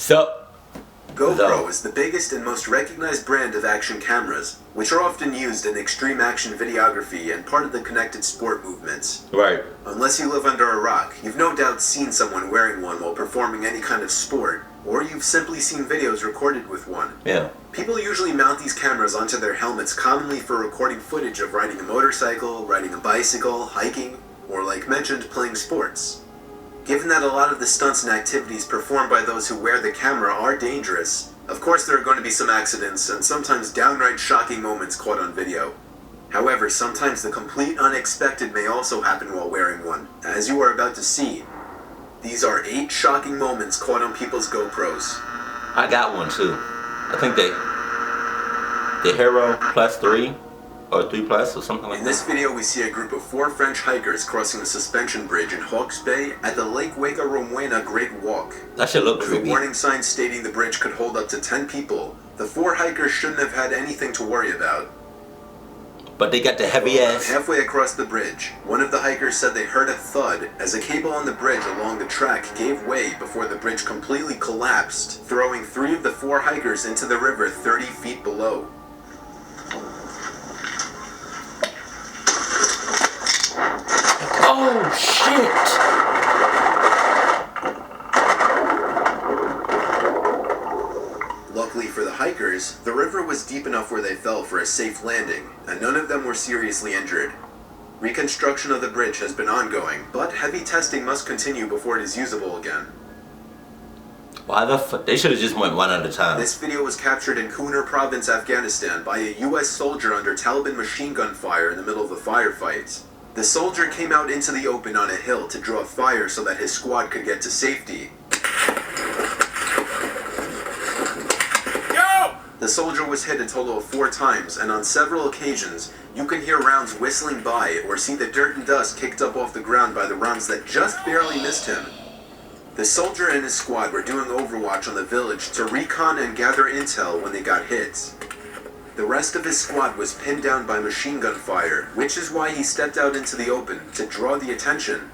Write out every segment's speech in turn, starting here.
Sup? GoPro is the biggest and most recognized brand of action cameras, which are often used in extreme action videography and part of the connected sport movements. Right. Unless you live under a rock, you've no doubt seen someone wearing one while performing any kind of sport, or you've simply seen videos recorded with one. Yeah. People usually mount these cameras onto their helmets commonly for recording footage of riding a motorcycle, riding a bicycle, hiking, or like mentioned, playing sports. Given that a lot of the stunts and activities performed by those who wear the camera are dangerous, of course there are going to be some accidents and sometimes downright shocking moments caught on video. However, sometimes the complete unexpected may also happen while wearing one, as you are about to see. These are 8 shocking moments caught on people's GoPros. I got one too. I think the Hero Plus 3 or 3 Plus or something like that. In this video, we see a group of 4 French hikers crossing a suspension bridge in Hawke's Bay at the Lake Hueca Romuena Great Walk. That should look With creepy. a warning sign stating the bridge could hold up to 10 people, the 4 hikers shouldn't have had anything to worry about. But they got the heavy ass. Halfway across the bridge, one of the hikers said they heard a thud as a cable on the bridge along the track gave way before the bridge completely collapsed, throwing 3 of the 4 hikers into the river 30 feet below. Oh shit! Luckily for the hikers, the river was deep enough where they fell for a safe landing, and none of them were seriously injured. Reconstruction of the bridge has been ongoing, but heavy testing must continue before it is usable again. Why the fuck? They should have just went one at a time. This video was captured in Kunar Province, Afghanistan by a US soldier under Taliban machine gun fire in the middle of a firefight. The soldier came out into the open on a hill to draw fire so that his squad could get to safety. The soldier was hit a total of 4 times, and on several occasions, you can hear rounds whistling by or see the dirt and dust kicked up off the ground by the rounds that just barely missed him. The soldier and his squad were doing overwatch on the village to recon and gather intel when they got hit. The rest of his squad was pinned down by machine gun fire, which is why he stepped out into the open to draw the attention.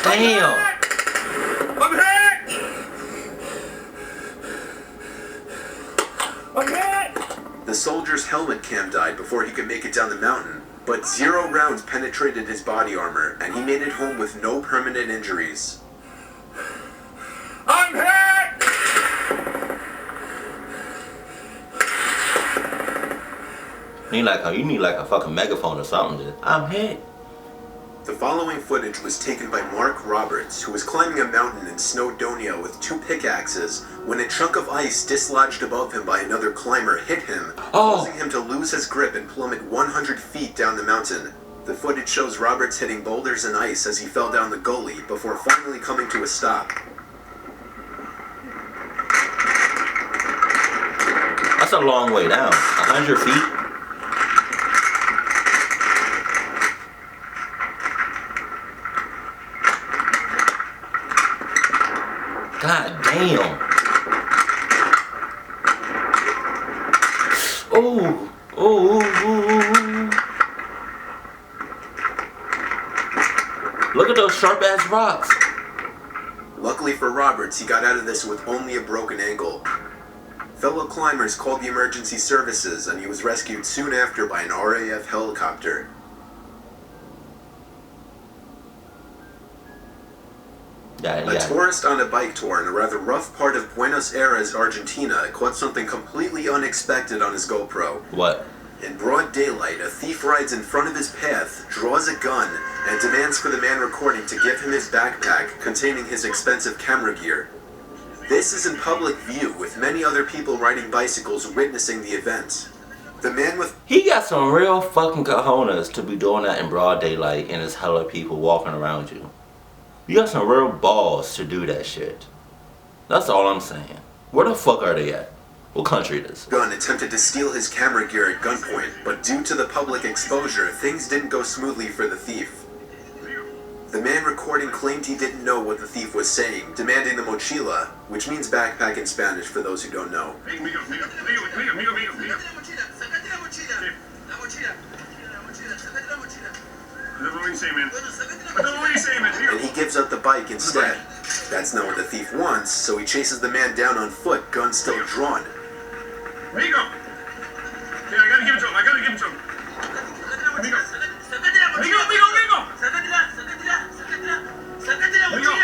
Damn! I'm hit! The soldier's helmet cam died before he could make it down the mountain, but 0 rounds penetrated his body armor, and he made it home with no permanent injuries. I'm hit! You need like a fucking megaphone or something. I'm hit. The following footage was taken by Mark Roberts, who was climbing a mountain in Snowdonia with 2 pickaxes when a chunk of ice dislodged above him by another climber hit him, causing him to lose his grip and plummet 100 feet down the mountain. The footage shows Roberts hitting boulders and ice as he fell down the gully before finally coming to a stop. That's a long way down. 100 feet? God damn. Oh. Look at those sharp ass rocks. Luckily for Roberts, he got out of this with only a broken ankle. Fellow climbers called the emergency services, and he was rescued soon after by an RAF helicopter. A tourist on a bike tour in a rather rough part of Buenos Aires, Argentina, caught something completely unexpected on his GoPro. What? In broad daylight, a thief rides in front of his path, draws a gun, and demands for the man recording to give him his backpack containing his expensive camera gear. This is in public view, with many other people riding bicycles witnessing the event. The man with... He got some real fucking cojones to be doing that in broad daylight and there's hella people walking around you. You got some real balls to do that shit. That's all I'm saying. Where the fuck are they at? What country it is? Gun attempted to steal his camera gear at gunpoint, but due to the public exposure, things didn't go smoothly for the thief. The man recording claimed he didn't know what the thief was saying, demanding the mochila, which means backpack in Spanish for those who don't know. And he gives up the bike instead. That's not what the thief wants, so he chases the man down on foot, gun still drawn. Where you go? Yeah, I gotta give it to him. I gotta give it to him. Where you go? Where you go? Where you go?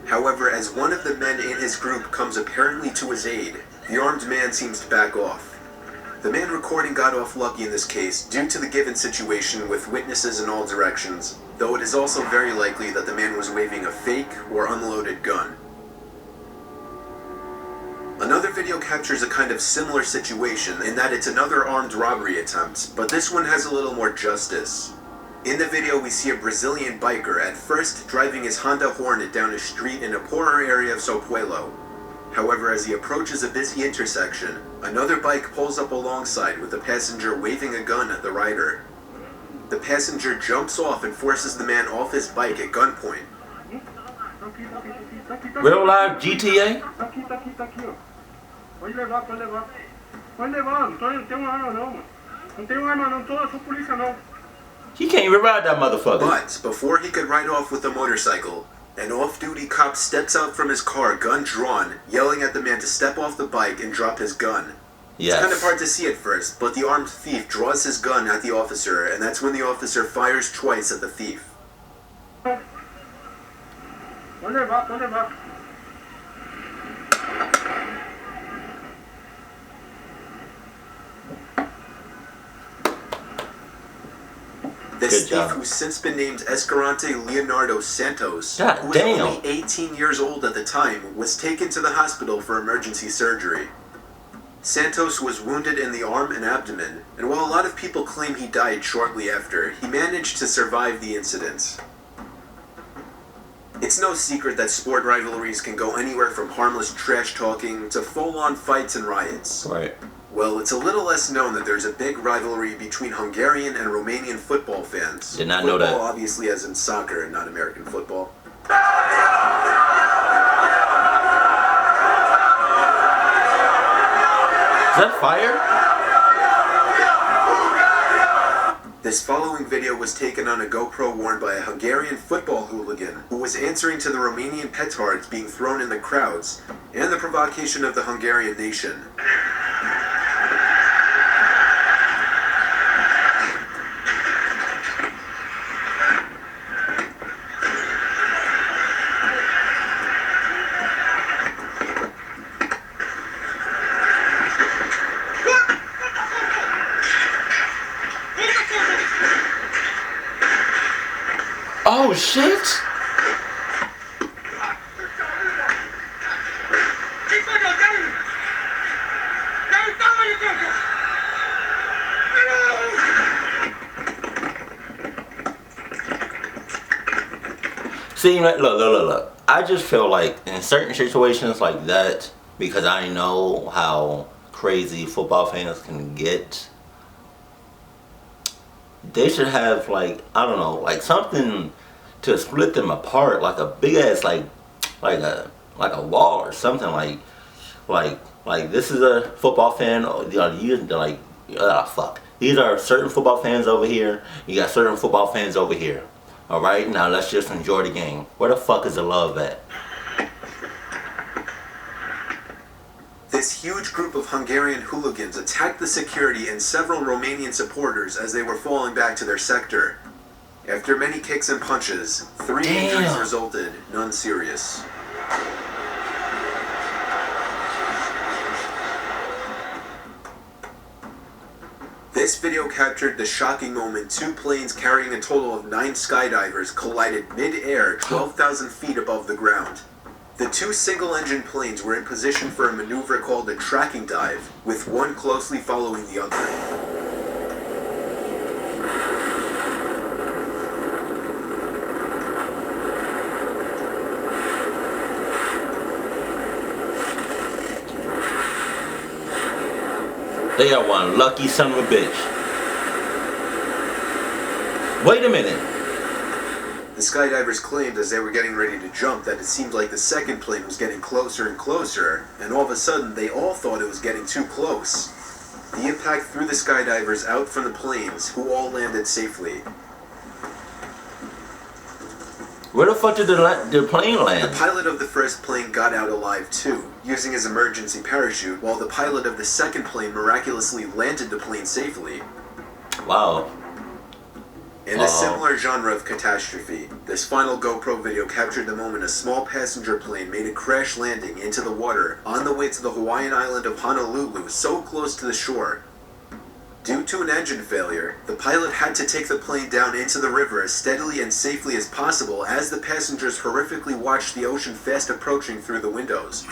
However, as one of the men in his group comes apparently to his aid, the armed man seems to back off. The man recording got off lucky in this case due to the given situation with witnesses in all directions, though it is also very likely that the man was waving a fake or unloaded gun. Another video captures a kind of similar situation in that it's another armed robbery attempt, but this one has a little more justice. In the video we see a Brazilian biker at first driving his Honda Hornet down a street in a poorer area of Sao Paulo. However, as he approaches a busy intersection, another bike pulls up alongside with the passenger waving a gun at the rider. The passenger jumps off and forces the man off his bike at gunpoint. Real life GTA? Pode levar. Pode levar, não tenho arma não, mano. Não tenho arma não, sou polícia não. He can't even ride that motherfucker. But before he could ride off with the motorcycle, an off-duty cop steps out from his car, gun drawn, yelling at the man to step off the bike and drop his gun. Yes. It's kind of hard to see at first, but the armed thief draws his gun at the officer, and that's when the officer fires twice at the thief. Pode levar. This thief, who's since been named Escalante Leonardo Santos, God who was damn. only 18 years old at the time, was taken to the hospital for emergency surgery. Santos was wounded in the arm and abdomen, and while a lot of people claim he died shortly after, he managed to survive the incident. It's no secret that sport rivalries can go anywhere from harmless trash talking to full-on fights and riots. Right. Well, it's a little less known that there's a big rivalry between Hungarian and Romanian football fans. Did not know that. Football, obviously, as in soccer and not American football. Is that fire? This following video was taken on a GoPro worn by a Hungarian football hooligan who was answering to the Romanian petards being thrown in the crowds and the provocation of the Hungarian nation. Oh shit! See, look. I just feel like in certain situations like that, because I know how crazy football fans can get, they should have, like, I don't know, like something to split them apart, like a big ass, like a wall or something, like this is a football fan, or fuck. These are certain football fans over here. You got certain football fans over here. All right, now let's just enjoy the game. Where the fuck is the love at? This huge group of Hungarian hooligans attacked the security and several Romanian supporters as they were falling back to their sector. After many kicks and punches, 3 injuries resulted, none serious. This video captured the shocking moment 2 planes carrying a total of 9 skydivers collided mid-air 12,000 feet above the ground. The 2 single-engine planes were in position for a maneuver called a tracking dive, with one closely following the other. They are one lucky son of a bitch. Wait a minute. The skydivers claimed as they were getting ready to jump that it seemed like the second plane was getting closer and closer, and all of a sudden they all thought it was getting too close. The impact threw the skydivers out from the planes, who all landed safely. Where the fuck did the plane The land? pilot of the first plane got out alive too, using his emergency parachute, while the pilot of the second plane miraculously landed the plane safely. Wow. In a similar genre of catastrophe, this final GoPro video captured the moment a small passenger plane made a crash landing into the water on the way to the Hawaiian island of Honolulu, so close to the shore. Due to an engine failure, the pilot had to take the plane down into the river as steadily and safely as possible as the passengers horrifically watched the ocean fast approaching through the windows.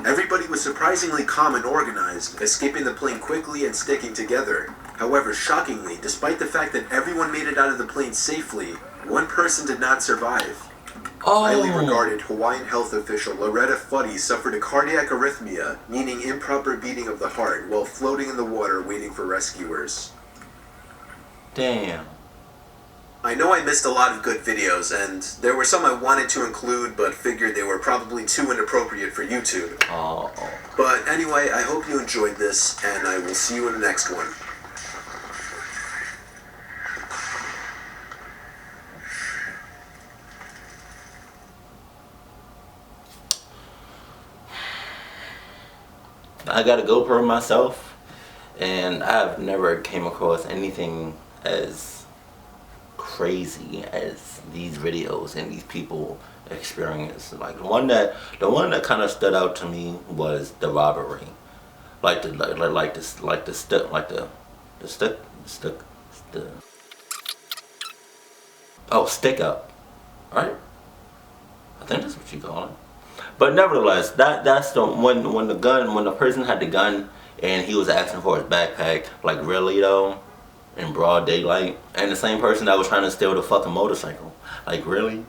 Everybody was surprisingly calm and organized, escaping the plane quickly and sticking together. However, shockingly, despite the fact that everyone made it out of the plane safely, one person did not survive. Highly regarded Hawaiian health official Loretta Fuddy suffered a cardiac arrhythmia, meaning improper beating of the heart, while floating in the water waiting for rescuers. Damn. I know I missed a lot of good videos, and there were some I wanted to include, but figured they were probably too inappropriate for YouTube. Oh. But anyway, I hope you enjoyed this, and I will see you in the next one. I got a GoPro myself, and I've never came across anything as crazy as these videos and these people experience. Like the one that kind of stood out to me was the robbery, stick up, right? I think that's what you call it. But nevertheless, that's the when the person had the gun and he was asking for his backpack, like really though, in broad daylight, and the same person that was trying to steal the fucking motorcycle, like really,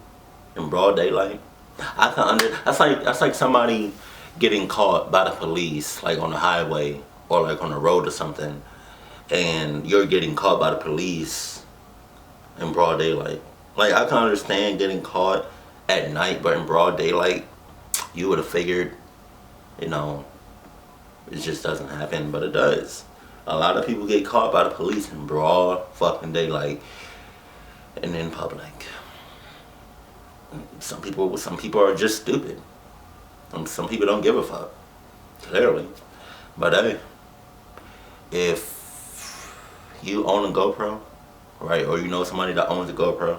in broad daylight. That's like somebody getting caught by the police, like on the highway or like on the road or something, and you're getting caught by the police in broad daylight. Like I can understand getting caught at night, but in broad daylight, you would have figured, you know, it just doesn't happen, but it does. A lot of people get caught by the police in broad fucking daylight and in public. Some people are just stupid. Some people don't give a fuck, clearly. But hey, if you own a GoPro, right, or you know somebody that owns a GoPro,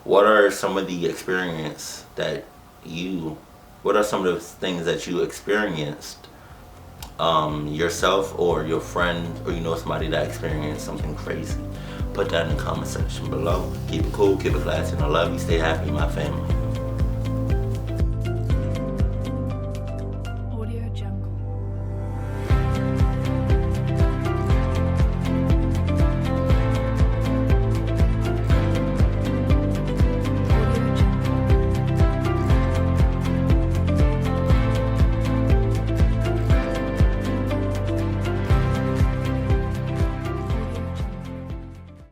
what are some of the what are some of the things that you experienced yourself or your friend, or you know somebody that experienced something crazy? Put that in the comment section below. Keep it cool, keep it classy, and I love you. Stay happy, my family.